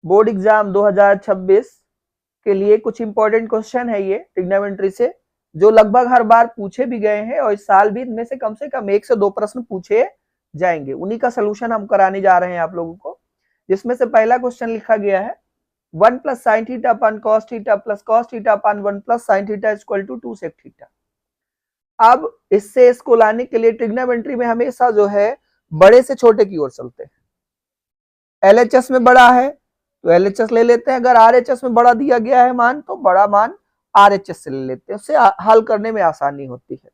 Board exam 2026 के लिए कुछ इंपॉर्टेंट क्वेश्चन है ये ट्रिग्नोमेट्री से, जो लगभग हर बार पूछे भी गए हैं और इस साल भी इनमें से कम 1 से 2 प्रश्न पूछे जाएंगे। उन्हीं का सोल्यूशन हम कराने जा रहे हैं आप लोगों को, जिसमें से पहला क्वेश्चन लिखा गया है 1 plus sine theta upon cos theta plus cos theta upon 1 plus sine theta equal to 2 sec theta. अब इससे इसको लाने के लिए ट्रिग्नोमेट्री में हमेशा जो है बड़े से छोटे की ओर चलते हैं। एलएचएस में बड़ा है तो एलएचएस ले लेते हैं, अगर आरएचएस में बड़ा दिया गया है मान तो बड़ा मान आरएचएस से ले लेते हैं, उससे हल करने में आसानी होती है।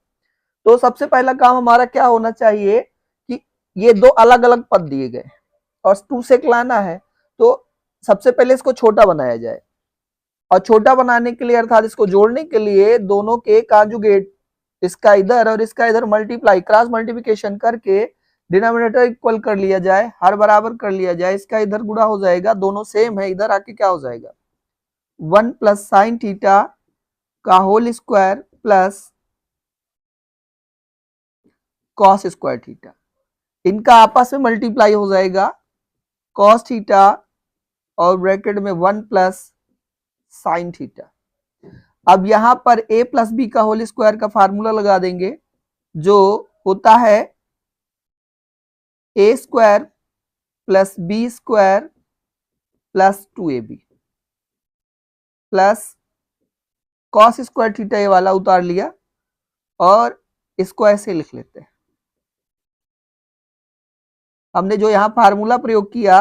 तो सबसे पहला काम हमारा क्या होना चाहिए कि ये दो अलग अलग पद दिए गए और 2 सेक लाना है, तो सबसे पहले इसको छोटा बनाया जाए और छोटा बनाने के लिए अर्थात इसको जोड़ने के लिए दोनों के कॉन्जुगेट, इसका इधर और इसका इधर मल्टीप्लाई क्रॉस मल्टीप्लिकेशन करके डिनोमिनेटर इक्वल कर लिया जाए, हर बराबर कर लिया जाए, इसका इधर गुणा हो जाएगा, दोनों सेम है, इधर आके क्या हो जाएगा 1 प्लस साइन थीटा का whole square plus cos square theta, इनका आपस में मल्टीप्लाई हो जाएगा कॉस थीटा और ब्रैकेट में 1 प्लस साइन थीटा। अब यहां पर a प्लस बी का होल स्क्वायर का फार्मूला लगा देंगे, जो होता है a square plus B square plus 2ab plus cos square theta ये वाला उतार लिया और इसको ऐसे लिख लेते हैं। हमने जो यहां फार्मूला प्रयोग किया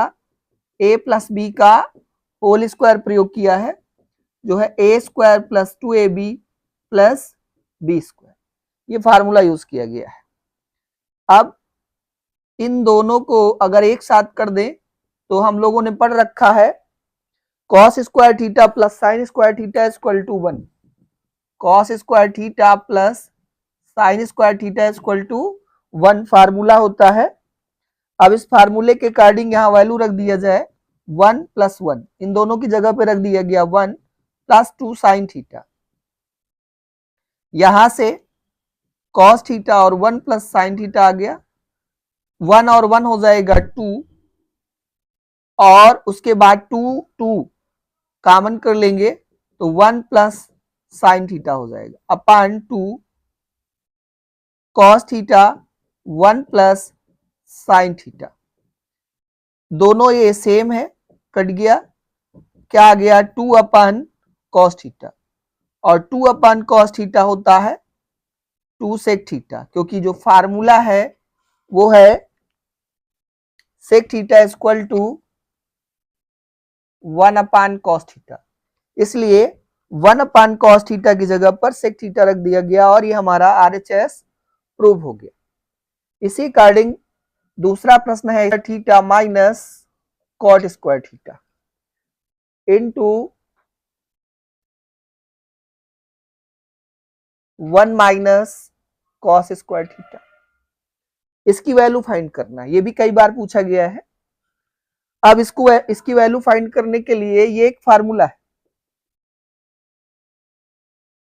a प्लस बी का होल स्क्वायर प्रयोग किया है, जो है a square plus 2ab plus B square, ये फार्मूला यूज किया गया है। अब इन दोनों को अगर एक साथ कर दें तो हम लोगों ने पढ़ रखा है cos square theta plus sine square theta equal to 1, cos square theta plus sine square theta equal to 1 formula होता है। अब इस फार्मूले के अकॉर्डिंग यहाँ वैल्यू रख दिया जाए 1 प्लस 1, इन दोनों की जगह पे रख दिया गया 1 प्लस 2 साइन थीटा, यहां से कॉस थीटा और 1 प्लस साइन थीटा आ गया, 1 और 1 हो जाएगा 2 और उसके बाद 2 कॉमन कर लेंगे तो 1 प्लस साइन थीटा हो जाएगा अपान 2 cos theta 1 plus sine theta, दोनों ये सेम है, कट गया, क्या आ गया 2 अपान कॉस थीटा और 2 अपान कॉस थीटा होता है 2 सेक थीटा, क्योंकि जो फार्मूला है वो है sec theta equal to 1 upon cos theta, इसलिए 1 अपान कॉस थीटा की जगह पर सेक थीटा रख दिया गया और ये हमारा आरएचएस प्रूव हो गया। इसी अकॉर्डिंग दूसरा प्रश्न है theta minus cot square theta into 1 minus cos square theta, इसकी वैल्यू फाइंड करना है, ये भी कई बार पूछा गया है। अब इसकी वैल्यू फाइंड करने के लिए ये एक फार्मूला है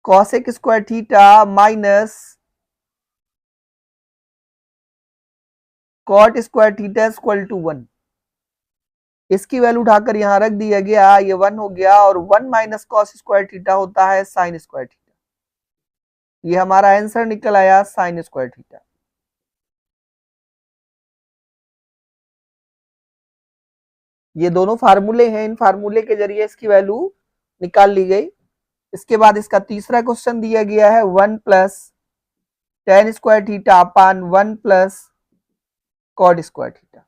cosec square theta minus cot square theta equal to 1, इसकी वैल्यू उठाकर यहां रख दिया गया, ये 1 हो गया और 1 माइनस कॉस स्क्वायर थीटा होता है साइन स्क्वायर थीटा, ये हमारा आंसर निकल आया साइन स्क्वायर थीटा। ये दोनों फार्मूले हैं, इन फार्मूले के जरिए इसकी वैल्यू निकाल ली गई। इसके बाद इसका तीसरा क्वेश्चन दिया गया है 1 plus tan square theta upon 1 plus cot square theta,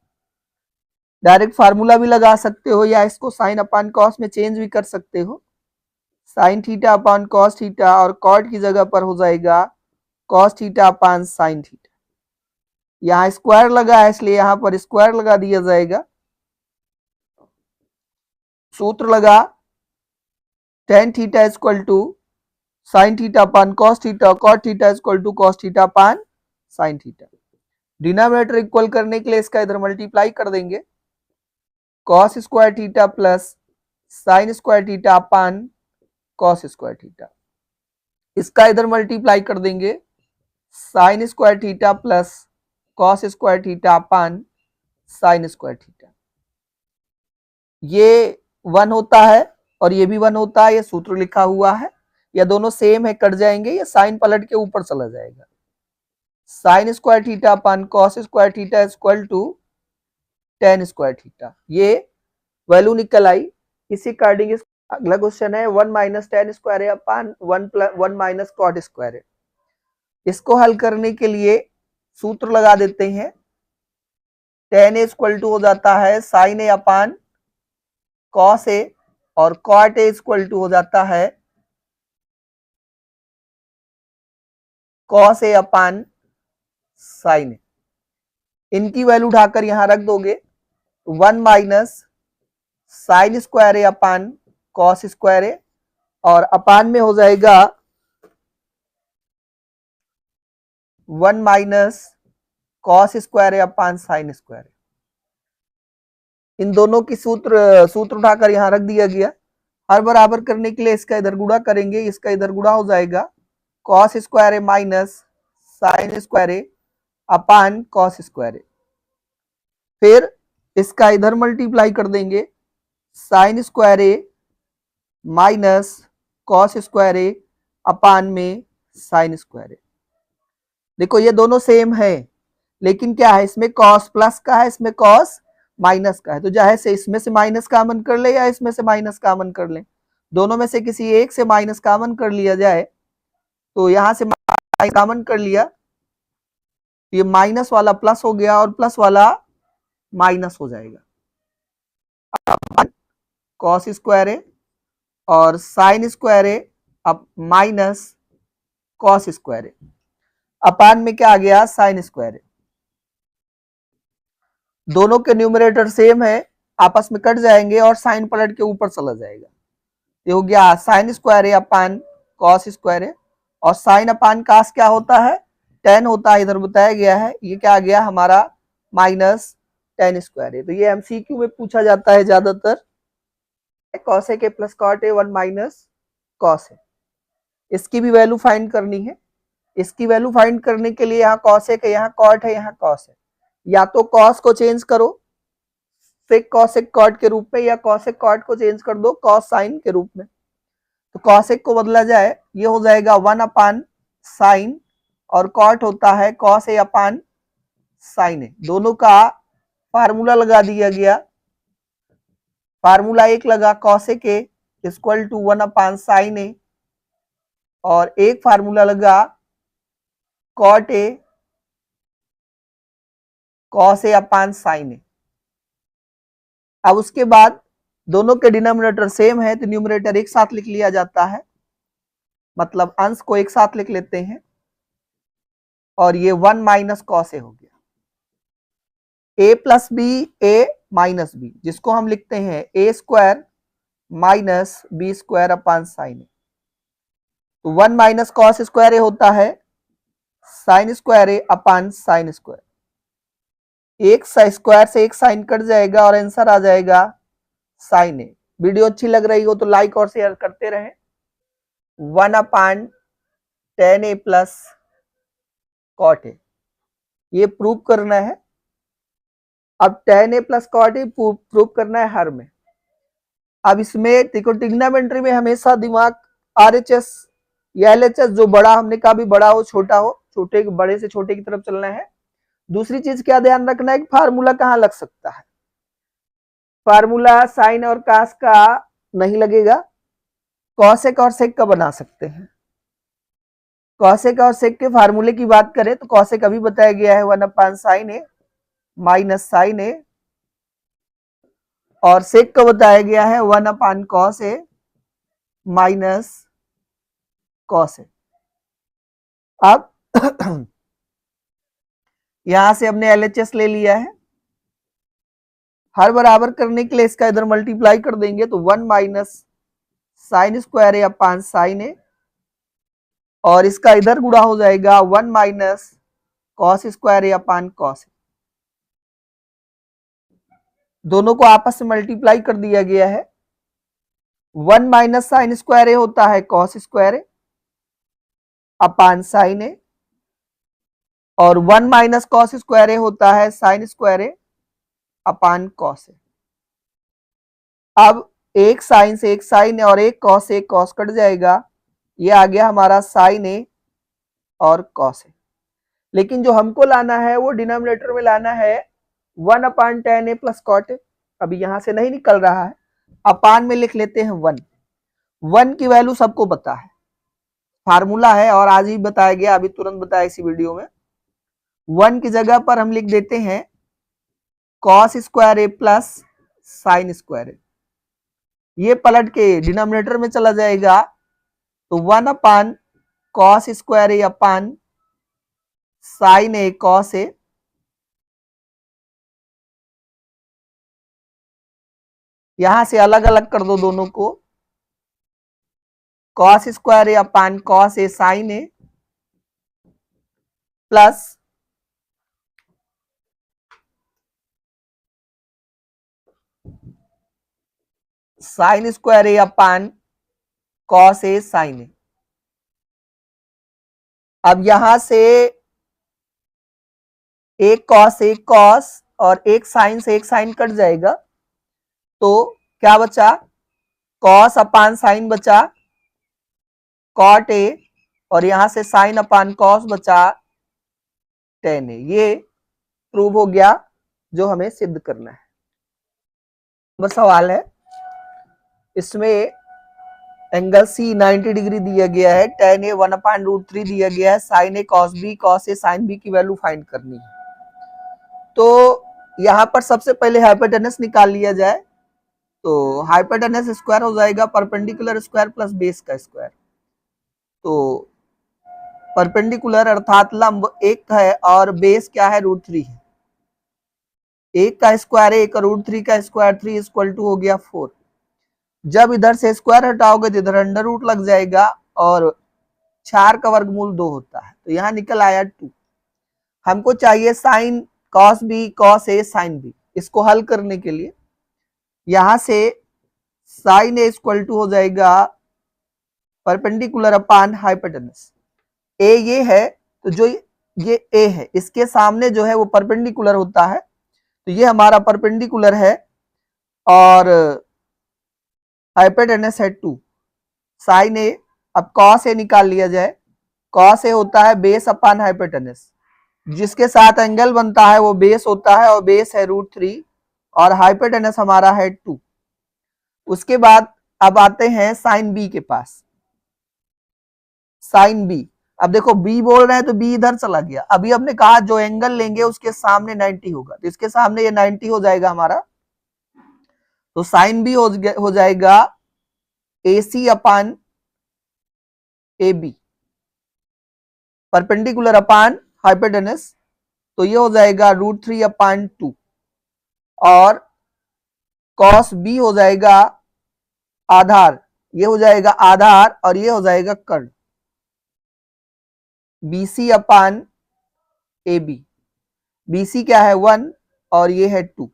direct formula भी लगा सकते हो या इसको साइन अपान कॉस में चेंज भी कर सकते हो, sine theta upon cos theta और कॉट की जगह पर हो जाएगा cos theta upon sine theta, यहाँ स्क्वायर लगा है इसलिए यहाँ पर स्क्वायर लगा दिया जाएगा, सूत्र लगा tan theta equal to sine theta upon cos theta, cot theta equal to cos theta upon sine theta. Denominator equal करने के लिए इसका इधर मल्टीप्लाई कर देंगे, cos square theta plus sine square theta upon cos square theta, इसका इधर multiply कर देंगे sine square theta plus cos square theta upon sine square theta. ये 1 होता है और ये भी 1 होता है, ये सूत्र लिखा हुआ है, या दोनों सेम है, कट जाएंगे, या साइन पलट के ऊपर चला जाएगा। Sine square theta upon cos square theta equal to tan square theta, ये वैल्यू निकल आई। इसी अकॉर्डिंग अगला क्वेश्चन है 1 माइनस टेन स्क्वायर है अपन 1 माइनस कॉट स्क्वायर है। इसको हल करने के लिए सूत्र लगा देते हैं। टेन ए इक्वल टू हो जाता है sign A upon cos A, और कॉट ए इक्वल टू हो जाता है कॉस ए अपान साइन ए। इनकी वैल्यू उठाकर यहां रख दोगे, 1 minus sign square A upon cos square ए, और अपान में हो जाएगा 1 minus cos square A upon sine square ए। इन दोनों की सूत्र उठाकर यहां रख दिया गया। हर बराबर करने के लिए इसका इधर गुणा करेंगे, इसका इधर गुणा हो जाएगा cos square A minus sign square A upon cos square ए। फिर इसका इधर मल्टीप्लाई कर देंगे, sine square A minus cos square A अपान में साइन स्क्वायर ए। देखो ये दोनों सेम है, लेकिन क्या है, इसमें कॉस प्लस का है, इसमें कॉस माइनस का है, तो चाहे से इसमें से माइनस कॉमन कर ले या इसमें से माइनस कॉमन कर ले, दोनों में से किसी एक से माइनस कॉमन कर लिया जाए। तो यहां से कॉमन कर लिया, ये माइनस वाला प्लस हो गया और प्लस वाला माइनस हो जाएगा। कॉस स्क्वायर ए और साइन स्क्वायर ए अब माइनस कॉस स्क्वायर ए, अपान में क्या आ गया, साइन स्क्वायर ए। दोनों के न्यूमरेटर सेम है, आपस में कट जाएंगे और साइन पलट के ऊपर चला जाएगा। ये हो गया sign square A upon cos square ए, और साइन अपान कास क्या होता है, टेन होता है, इधर बताया गया है। ये क्या आ गया हमारा माइनस टेन स्क्वायर ए। तो ये एमसीक्यू में पूछा जाता है ज्यादातर। कॉस ए के plus cot A 1 minus cos A, इसकी भी वैल्यू फाइंड करनी है। इसकी वैल्यू फाइंड करने के लिए यहाँ कॉस ए के यहाँ कॉट है, यहाँ कॉस है, या तो कॉस को चेंज करो सेक कॉसेक कॉट के रूप में, या कॉसेक कॉट को चेंज कर दो कॉस साइन के रूप में। तो कॉसेक को बदला जाए, ये हो जाएगा 1 अपान साइन, और कॉट होता है कॉस ए अपान साइन ए। दोनों का फार्मूला लगा दिया गया। फार्मूला एक लगा कॉस ए के equal to 1 upon sine A, और एक फार्मूला लगा cot A cos A upon sine A. अब उसके बाद दोनों के डिनोमिनेटर सेम है, तो न्यूमरेटर एक साथ लिख लिया जाता है, मतलब अंश को एक साथ लिख लेते हैं, और ये 1 माइनस कॉस ए हो गया। A plus B A minus B, जिसको हम लिखते हैं A square minus B square upon sine A. तो 1 माइनस कॉस स्क्वायर ए होता है sine square A upon sine square. एक स्क्वायर से एक साइन कट जाएगा और आंसर आ जाएगा साइन ए। वीडियो अच्छी लग रही हो तो लाइक और शेयर करते रहें। 1 upon tan A plus cot A, ये प्रूव करना है। अब tan A plus cot A prove करना है हर में। अब इसमें देखो ट्रिग्नोमेट्री में हमेशा दिमाग आरएचएस या एलएचएस, जो बड़ा हमने कहा भी बड़ा हो छोटा हो, छोटे बड़े से छोटे की तरफ चलना है। दूसरी चीज क्या ध्यान रखना है कि फार्मूला कहां लग सकता है। फार्मूला साइन और कास का नहीं लगेगा, कॉसेक और सेक का बना सकते हैं। कॉसेक और सेक के फार्मूले की बात करें तो कॉसेक अभी बताया गया है 1 upon sine A minus sign A, और सेक का बताया गया है 1 upon cos A minus cos ए। अब यहां से हमने एलएचएस ले लिया है। हर बराबर करने के लिए इसका इधर मल्टीप्लाई कर देंगे, तो 1 minus sign square A upon sine A, और इसका इधर गुणा हो जाएगा 1 minus cos square A upon cos A. दोनों को आपस में मल्टीप्लाई कर दिया गया है। 1 माइनस साइन स्क्वायर ए होता है cos square A upon sine A, और 1 माइनस कॉस स्क्वायर ए होता है sine square A upon cos A. अब एक साइन से एक साइन और एक कॉस कट जाएगा, ये आ गया हमारा साइन ए और कॉस ए। लेकिन जो हमको लाना है वो डिनोमिनेटर में लाना है 1/tan a प्लस कॉट ए। अभी यहां से नहीं निकल रहा है, अपान में लिख लेते हैं 1। 1 की वैल्यू सबको पता है, फार्मूला है और आज ही बताया गया, अभी तुरंत बताया इसी वीडियो में। 1 की जगह पर हम लिख देते हैं कॉस स्क्वायर ए प्लस साइन स्क्वायर ए। ये पलट के डिनोमिनेटर में चला जाएगा, तो 1 cos square A upon sine A cos ए। यहां से अलग अलग कर दो दोनों को, cos square A upon cos A sign A plus sine square A upon cos A sign A. अब यहां से एक कॉस और एक साइन से एक साइन कट जाएगा, तो क्या बचा, कॉस अपान साइन बचा कॉट ए, और यहां से साइन अपान कॉस बचा टेन ए। ये प्रूव हो गया जो हमें सिद्ध करना है। बस सवाल है, इसमें एंगल सी 90 डिग्री दिया गया है, tan a 1/√3 दिया गया है, sin a cos b cos a sin b की वैल्यू फाइंड करनी है। तो यहां पर सबसे पहले हाइपोटेनस निकाल लिया जाए, तो हाइपोटेनस स्क्वायर हो जाएगा परपेंडिकुलर स्क्वायर प्लस बेस का स्क्वायर। तो परपेंडिकुलर अर्थात लंब 1 है और बेस क्या है, √3 है। 1 का स्क्वायर 1 और √3 का स्क्वायर 3 = हो गया 4। जब इधर से स्क्वायर हटाओगे तो इधर अंडर रूट लग जाएगा और 4 का वर्गमूल 2 होता है, तो यहाँ निकल आया 2। हमको चाहिए sine cos B cos A sine B. इसको हल करने के लिए यहां से साइन ए = हो जाएगा परपेंडिकुलर अपान हाइपोटेनस। ए ये है, तो जो ये ए है इसके सामने जो है वो परपेंडिकुलर होता है, तो ये हमारा परपेंडिकुलर है और हाइपोटेनस है 2 साइन ए। अब कॉस ए निकाल लिया जाए, कॉस ए होता है बेस अपान हाइपोटेनस, जिसके साथ एंगल बनता है वो बेस होता है और बेस है √3 और हाइपोटेनस हमारा है 2। उसके बाद अब आते हैं साइन बी के पास। साइन बी, अब देखो बी बोल रहे हैं तो बी इधर चला गया। अभी हमने कहा जो एंगल लेंगे उसके सामने 90 होगा, तो इसके सामने ये 90 हो जाएगा हमारा, तो साइन बी हो जाएगा AC अपान AB परपेंडिकुलर अपान हाइपोटेनस, तो ये हो जाएगा √3/2 और कॉस बी हो जाएगा आधार, ये हो जाएगा आधार और ये हो जाएगा कर्ण, BC अपान AB। BC क्या है 1 और ये है 2।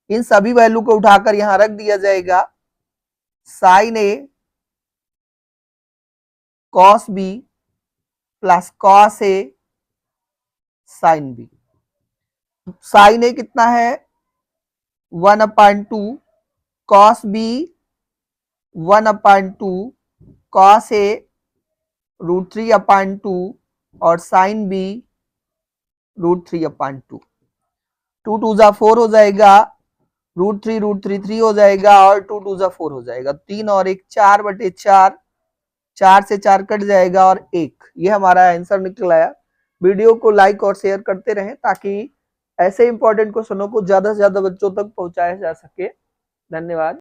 इन सभी वैल्यू को उठाकर यहां रख दिया जाएगा, sign A cos B plus cos A sine B. Sign ए कितना है 1/2, कॉस बी 1/2, कॉस ए √3/2 और साइन बी √3/2। 2 2 जा 4 हो जाएगा, √3 3 हो जाएगा और 2 2 जा 4 हो जाएगा। 3 और 1 4/4, 4 से 4 कट जाएगा और 1। ये हमारा आंसर निकल आया। वीडियो को लाइक और शेयर करते रहें ताकि ऐसे इंपॉर्टेंट क्वेश्चनों को ज्यादा से ज्यादा बच्चों तक पहुंचाया जा सके। धन्यवाद।